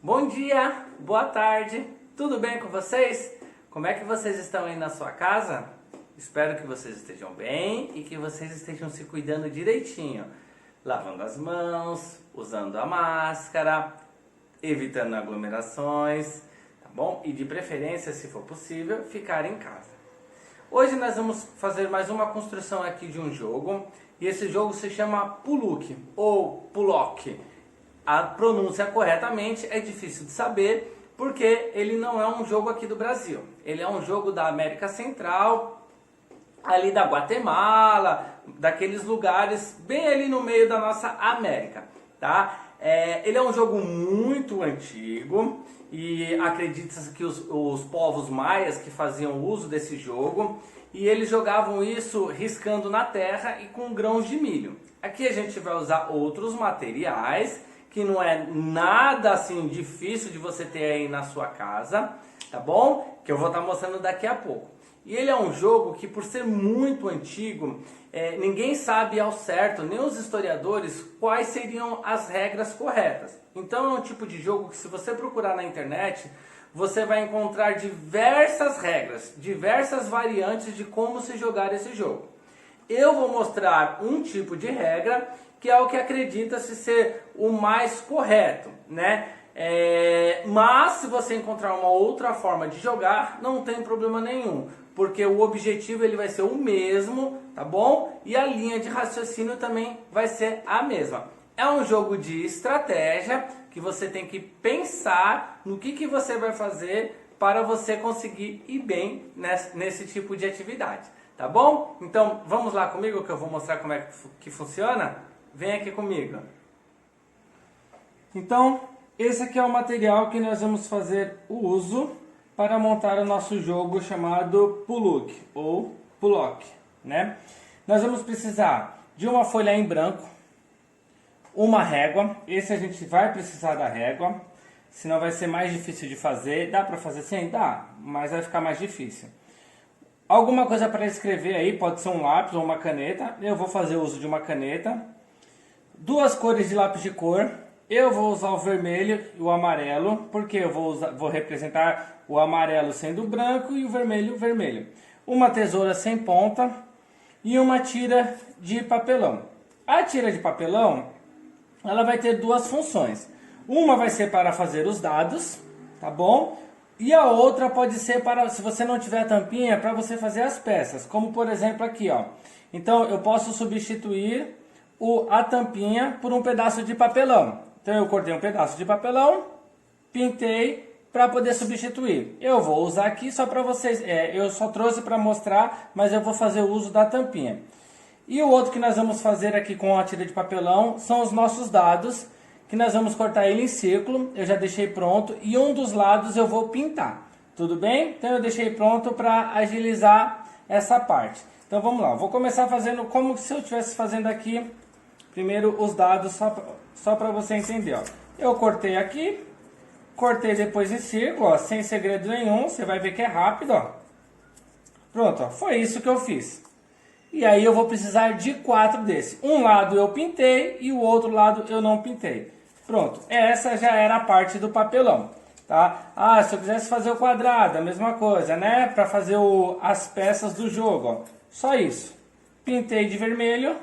Bom dia, boa tarde, tudo bem com vocês? Como é que vocês estão aí na sua casa? Espero que vocês estejam bem e que vocês estejam se cuidando direitinho, lavando as mãos, usando a máscara, evitando aglomerações, tá bom? E de preferência, se for possível, ficar em casa. Hoje nós vamos fazer mais uma construção aqui de um jogo, e esse jogo se chama Puluk ou Pulok. A pronúncia corretamente é difícil de saber, porque ele não é um jogo aqui do Brasil. Ele é um jogo da América Central, ali da Guatemala, daqueles lugares bem ali no meio da nossa América, tá? Ele é um jogo muito antigo e acredita-se que os povos maias que faziam uso desse jogo, e eles jogavam isso riscando na terra e com grãos de milho. Aqui a gente vai usar outros materiais, que não é nada assim difícil de você ter aí na sua casa, tá bom? Que eu vou estar mostrando daqui a pouco. E ele é um jogo que, por ser muito antigo, ninguém sabe ao certo, nem os historiadores, quais seriam as regras corretas. Então é um tipo de jogo que, se você procurar na internet, você vai encontrar diversas regras, diversas variantes de como se jogar esse jogo. Eu vou mostrar um tipo de regra, que é o que acredita-se ser o mais correto, né? Mas se você encontrar uma outra forma de jogar, não tem problema nenhum, porque o objetivo ele vai ser o mesmo, tá bom? E a linha de raciocínio também vai ser a mesma. É um jogo de estratégia, que você tem que pensar no que você vai fazer para você conseguir ir bem nesse tipo de atividade, tá bom? Então vamos lá comigo que eu vou mostrar como é que funciona? Vem aqui comigo. Então, esse aqui é o material que nós vamos fazer o uso para montar o nosso jogo chamado Puluk ou Pulok, né? Nós vamos precisar de uma folha em branco, uma régua. Esse a gente vai precisar da régua, senão vai ser mais difícil de fazer. Dá para fazer sem? Dá, mas vai ficar mais difícil. Alguma coisa para escrever aí, pode ser um lápis ou uma caneta. Eu vou fazer uso de uma caneta. Duas cores de lápis de cor. Eu vou usar o vermelho e o amarelo, porque eu vou representar o amarelo sendo branco e o vermelho vermelho. Uma tesoura sem ponta e uma tira de papelão. A tira de papelão, ela vai ter duas funções. Uma vai ser para fazer os dados, tá bom? E a outra pode ser para, se você não tiver tampinha, para você fazer as peças. Como por exemplo aqui, ó. Então eu posso substituir a tampinha por um pedaço de papelão. Então eu cortei um pedaço de papelão, pintei para poder substituir. Eu vou usar aqui só para vocês, eu só trouxe para mostrar, mas eu vou fazer o uso da tampinha. E o outro que nós vamos fazer aqui com a tira de papelão são os nossos dados, que nós vamos cortar ele em círculo. Eu já deixei pronto e um dos lados eu vou pintar. Tudo bem? Então eu deixei pronto para agilizar essa parte. Então vamos lá, vou começar fazendo como se eu estivesse fazendo aqui. Primeiro os dados, só para você entender, ó. Eu cortei aqui, cortei depois em círculo, ó, sem segredo nenhum, você vai ver que é rápido, ó. Pronto, ó, foi isso que eu fiz. E aí eu vou precisar de 4 desses. Um lado eu pintei e o outro lado eu não pintei. Pronto, essa já era a parte do papelão, tá? Ah, se eu quisesse fazer o quadrado, a mesma coisa, né? Para fazer as peças do jogo, ó. Só isso. Pintei de vermelho.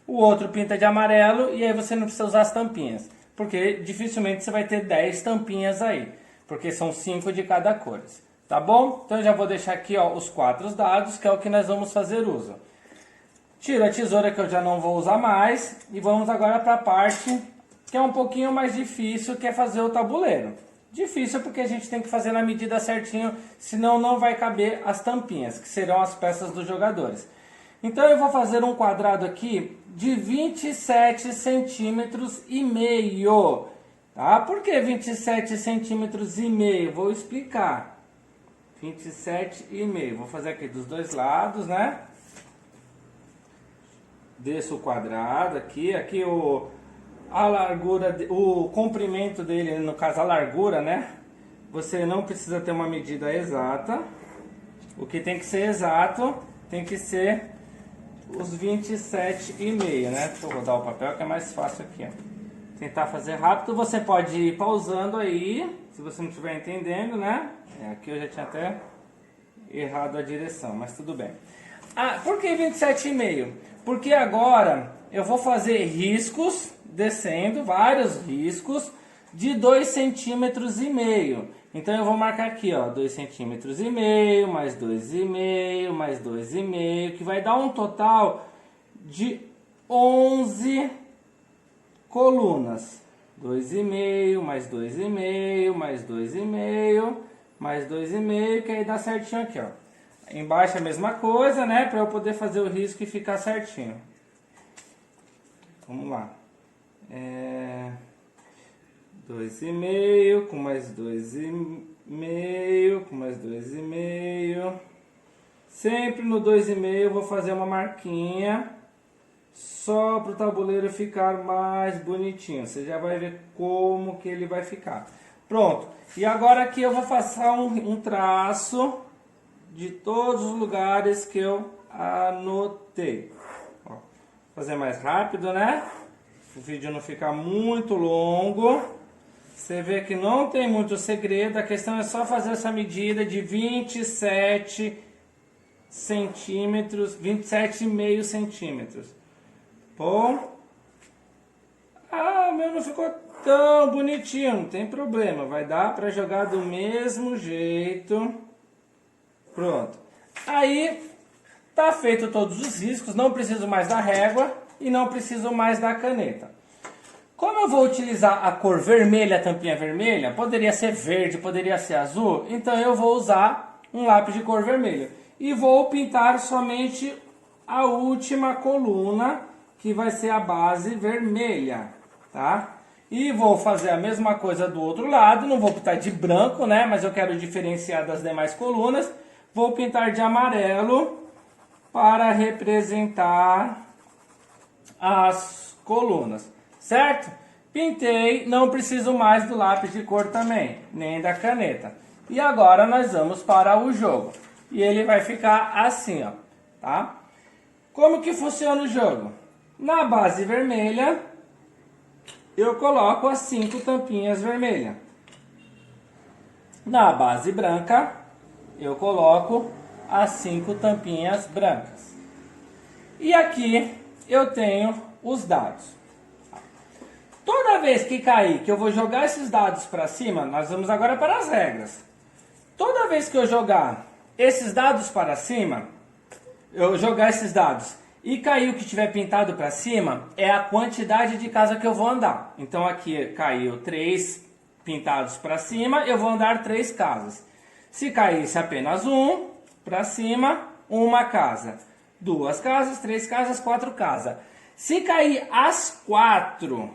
O outro pinta de amarelo e aí você não precisa usar as tampinhas, porque dificilmente você vai ter 10 tampinhas aí, porque são 5 de cada cor, tá bom? Então eu já vou deixar aqui, ó, os 4 dados, que é o que nós vamos fazer uso. Tiro a tesoura, que eu já não vou usar mais, e vamos agora para a parte que é um pouquinho mais difícil, que é fazer o tabuleiro. Difícil porque a gente tem que fazer na medida certinho, senão não vai caber as tampinhas, que serão as peças dos jogadores. Então eu vou fazer um quadrado aqui de 27 centímetros e meio, tá? Por que 27 centímetros e meio? Vou explicar. 27 e meio. Vou fazer aqui dos dois lados, né? Desço o quadrado aqui, a largura, o comprimento dele, no caso a largura, né? Você não precisa ter uma medida exata. O que tem que ser exato tem que ser os 27,5, né? Deixa eu rodar o papel que é mais fácil aqui, ó. tentar fazer rápido. Você pode ir pausando aí, se você não estiver entendendo, né? Aqui eu já tinha até errado a direção, mas tudo bem. Por que 27,5? Porque agora eu vou fazer riscos, descendo, vários riscos, de 2,5 centímetros. Então eu vou marcar aqui, ó, 2,5 centímetros, mais 2,5, mais 2,5, que vai dar um total de 11 colunas. 2,5, mais 2,5, mais 2,5, mais 2,5, que aí dá certinho aqui, ó. Embaixo a mesma coisa, né? Para eu poder fazer o risco e ficar certinho. Vamos lá. 2,5, com mais 2,5, com mais 2,5. Sempre no 2,5 eu vou fazer uma marquinha, só para o tabuleiro ficar mais bonitinho. Você já vai ver como que ele vai ficar. Pronto. E agora aqui eu vou fazer um traço de todos os lugares que eu anotei. Ó, vou fazer mais rápido, né? O vídeo não ficar muito longo. Você vê que não tem muito segredo. A questão é só fazer essa medida de 27 centímetros, 27,5 centímetros. Bom, o meu não ficou tão bonitinho, não tem problema, vai dar para jogar do mesmo jeito. Pronto. Aí tá feito todos os riscos, não preciso mais da régua e não preciso mais da caneta. Como eu vou utilizar a cor vermelha, a tampinha vermelha, poderia ser verde, poderia ser azul, então eu vou usar um lápis de cor vermelha. E vou pintar somente a última coluna, que vai ser a base vermelha, tá? E vou fazer a mesma coisa do outro lado, não vou pintar de branco, né? Mas eu quero diferenciar das demais colunas. Vou pintar de amarelo para representar as colunas, certo? Pintei, não preciso mais do lápis de cor também, nem da caneta. E agora nós vamos para o jogo. E ele vai ficar assim, ó, tá? Como que funciona o jogo? Na base vermelha, eu coloco as 5 tampinhas vermelhas. Na base branca, eu coloco as 5 tampinhas brancas. E aqui eu tenho os dados. Toda vez que cair, que eu vou jogar esses dados para cima, nós vamos agora para as regras. Toda vez que eu jogar esses dados para cima, eu jogar esses dados e cair o que tiver pintado para cima, é a quantidade de casa que eu vou andar. Então aqui caiu 3 pintados para cima, eu vou andar 3 casas. Se caísse apenas um para cima, uma casa. 2 casas, 3 casas, 4 casas. Se cair as 4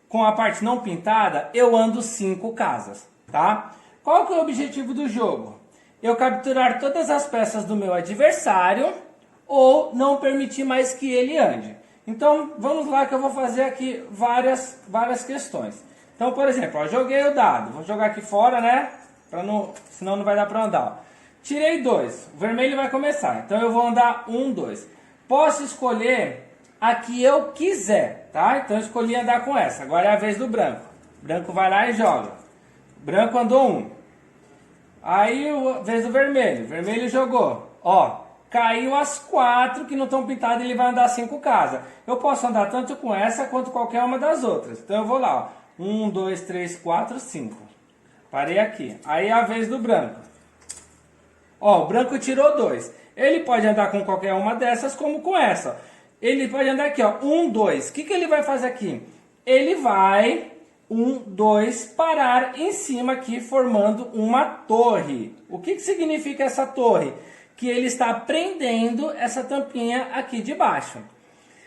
com a parte não pintada, eu ando 5 casas, tá? Qual que é o objetivo do jogo? Eu capturar todas as peças do meu adversário ou não permitir mais que ele ande. Então, vamos lá que eu vou fazer aqui várias questões. Então, por exemplo, ó, joguei o dado. Vou jogar aqui fora, né? Senão não vai dar para andar. Ó. Tirei 2. O vermelho vai começar. Então, eu vou andar 1, 2. Posso escolher a que eu quiser, tá? Então, eu escolhi andar com essa. Agora é a vez do branco. O branco vai lá e joga. O branco andou 1. Aí, a vez do vermelho. O vermelho jogou. Ó, caiu as 4 que não estão pintadas, ele vai andar 5 casas. Eu posso andar tanto com essa quanto qualquer uma das outras. Então eu vou lá, ó. 1, 2, 3, 4, 5. Parei aqui. Aí é a vez do branco. Ó, o branco tirou 2. Ele pode andar com qualquer uma dessas como com essa. Ele pode andar aqui, ó. 1, 2. O que ele vai fazer aqui? Ele vai 1, 2, parar em cima aqui, formando uma torre. O que significa essa torre? Que ele está prendendo essa tampinha aqui de baixo.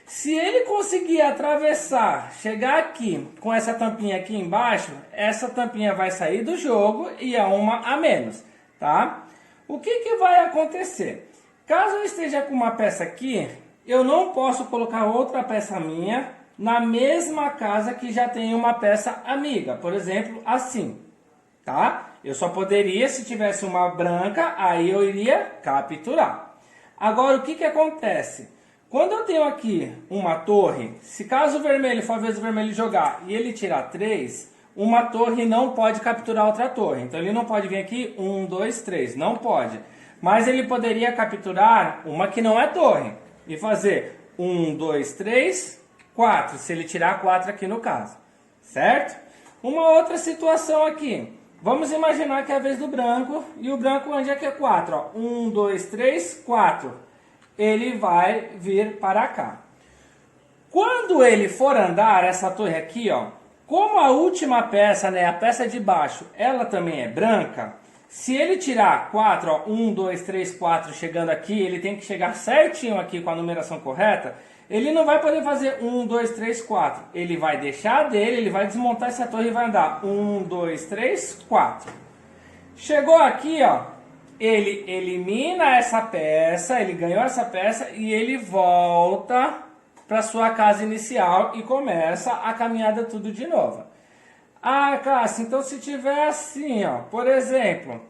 Se ele conseguir atravessar, chegar aqui com essa tampinha aqui embaixo, essa tampinha vai sair do jogo e é uma a menos, tá? O que vai acontecer? Caso eu esteja com uma peça aqui, eu não posso colocar outra peça minha na mesma casa que já tem uma peça amiga, por exemplo, assim, tá? Eu só poderia, se tivesse uma branca, aí eu iria capturar. Agora, o que acontece? Quando eu tenho aqui uma torre, se caso o vermelho for a vez do vermelho jogar e ele tirar 3, uma torre não pode capturar outra torre. Então ele não pode vir aqui 1, 2, 3, não pode. Mas ele poderia capturar uma que não é torre e fazer 1, 2, 3, 4, se ele tirar 4 aqui no caso, certo? Uma outra situação aqui, vamos imaginar que é a vez do branco, e o branco onde é que é 4? Ó, 1, 2, 3, 4. Ele vai vir para cá. Quando ele for andar, essa torre aqui, ó, como a última peça, né, a peça de baixo, ela também é branca, se ele tirar 4, ó, 1, 2, 3, 4, chegando aqui, ele tem que chegar certinho aqui com a numeração correta, ele não vai poder fazer 1, 2, 3, 4. Ele vai deixar dele, ele vai desmontar essa torre e vai andar 1, 2, 3, 4. Chegou aqui, ó. Ele elimina essa peça, ele ganhou essa peça e ele volta para sua casa inicial e começa a caminhada tudo de novo. Ah, Cássio, então se tiver assim, ó, por exemplo,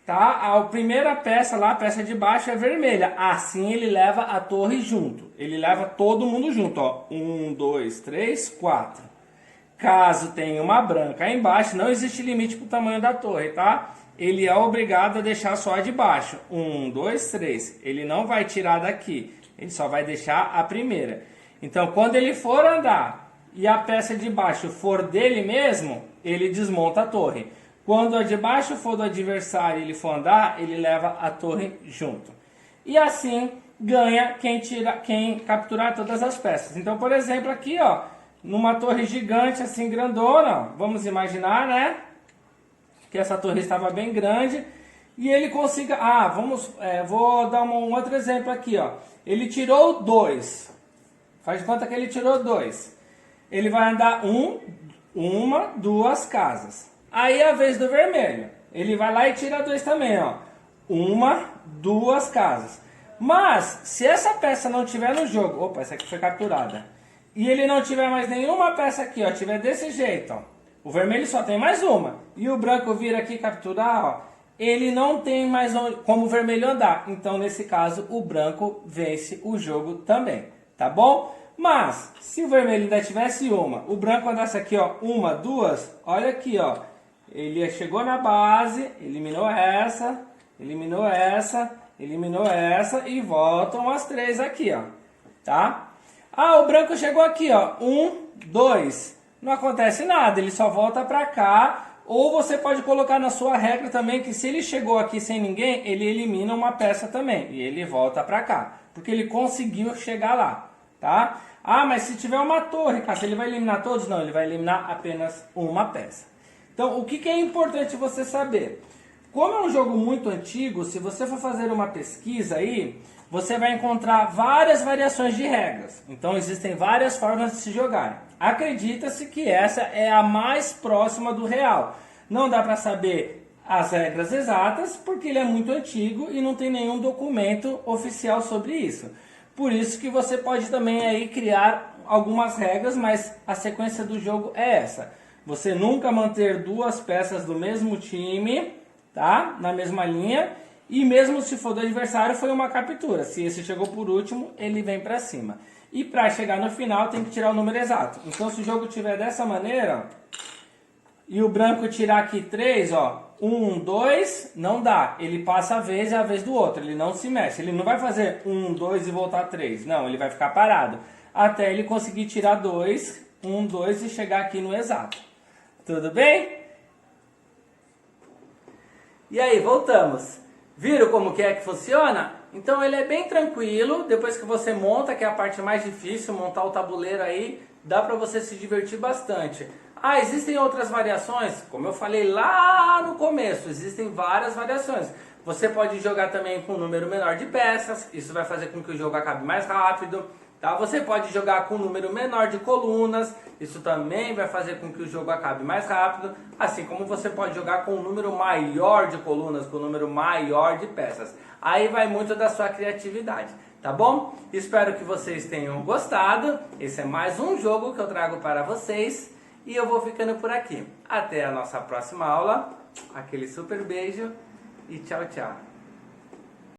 tá? A primeira peça lá, a peça de baixo é vermelha. Assim ele leva a torre junto. Ele leva todo mundo junto, ó. 1, 2, 3, 4. Caso tenha uma branca aí embaixo, não existe limite para o tamanho da torre, tá? Ele é obrigado a deixar só a de baixo. 1, 2, 3. Ele não vai tirar daqui. Ele só vai deixar a primeira. Então, quando ele for andar e a peça de baixo for dele mesmo, ele desmonta a torre. Quando a de baixo for do adversário e ele for andar, ele leva a torre junto. E assim ganha quem capturar todas as peças. Então, por exemplo, aqui, ó, numa torre gigante assim grandona, ó, vamos imaginar, né? Que essa torre estava bem grande e ele consiga... vou dar um outro exemplo aqui, ó. Ele tirou 2. Faz de conta que ele tirou 2. Ele vai andar 1, 2 casas. Aí é a vez do vermelho. Ele vai lá e tira 2 também, ó. 1, 2 casas. Mas, se essa peça não tiver no jogo... Opa, essa aqui foi capturada. E ele não tiver mais nenhuma peça aqui, ó. Tiver desse jeito, ó. O vermelho só tem mais uma. E o branco vir aqui capturar, ó. Ele não tem mais como o vermelho andar. Então, nesse caso, o branco vence o jogo também. Tá bom? Mas, se o vermelho ainda tivesse uma, o branco andasse aqui, ó. 1, 2. Olha aqui, ó. Ele chegou na base, eliminou essa, eliminou essa, eliminou essa. E voltam as 3 aqui, ó. Tá? Ah, o branco chegou aqui, ó. 1, 2. Não acontece nada, ele só volta para cá. Ou você pode colocar na sua regra também que se ele chegou aqui sem ninguém, ele elimina uma peça também. E ele volta para cá, porque ele conseguiu chegar lá, tá? Ah, mas se tiver uma torre, cara, ele vai eliminar todos? Não, ele vai eliminar apenas uma peça. Então, o que é importante você saber? Como é um jogo muito antigo, se você for fazer uma pesquisa aí, você vai encontrar várias variações de regras. Então, existem várias formas de se jogar. Acredita-se que essa é a mais próxima do real. Não dá para saber as regras exatas, porque ele é muito antigo e não tem nenhum documento oficial sobre isso. Por isso que você pode também aí criar algumas regras, mas a sequência do jogo é essa. Você nunca manter 2 peças do mesmo time, tá? Na mesma linha. E mesmo se for do adversário, foi uma captura. Se esse chegou por último, ele vem para cima. E para chegar no final, tem que tirar o número exato. Então, se o jogo tiver dessa maneira, e o branco tirar aqui 3, ó, 1, 2, não dá. Ele passa a vez e a vez do outro. Ele não se mexe. Ele não vai fazer 1, 2 e voltar 3. Não, ele vai ficar parado. Até ele conseguir tirar 2, 1, 2 e chegar aqui no exato. Tudo bem? E aí, voltamos. Viram como que é que funciona? Então ele é bem tranquilo, depois que você monta, que é a parte mais difícil, montar o tabuleiro aí, dá para você se divertir bastante. Ah, existem outras variações? Como eu falei lá no começo, existem várias variações. Você pode jogar também com um número menor de peças, isso vai fazer com que o jogo acabe mais rápido. Tá? Você pode jogar com um número menor de colunas, isso também vai fazer com que o jogo acabe mais rápido. Assim como você pode jogar com um número maior de colunas, com um número maior de peças. Aí vai muito da sua criatividade, tá bom? Espero que vocês tenham gostado. Esse é mais um jogo que eu trago para vocês. E eu vou ficando por aqui. Até a nossa próxima aula. Aquele super beijo e tchau, tchau.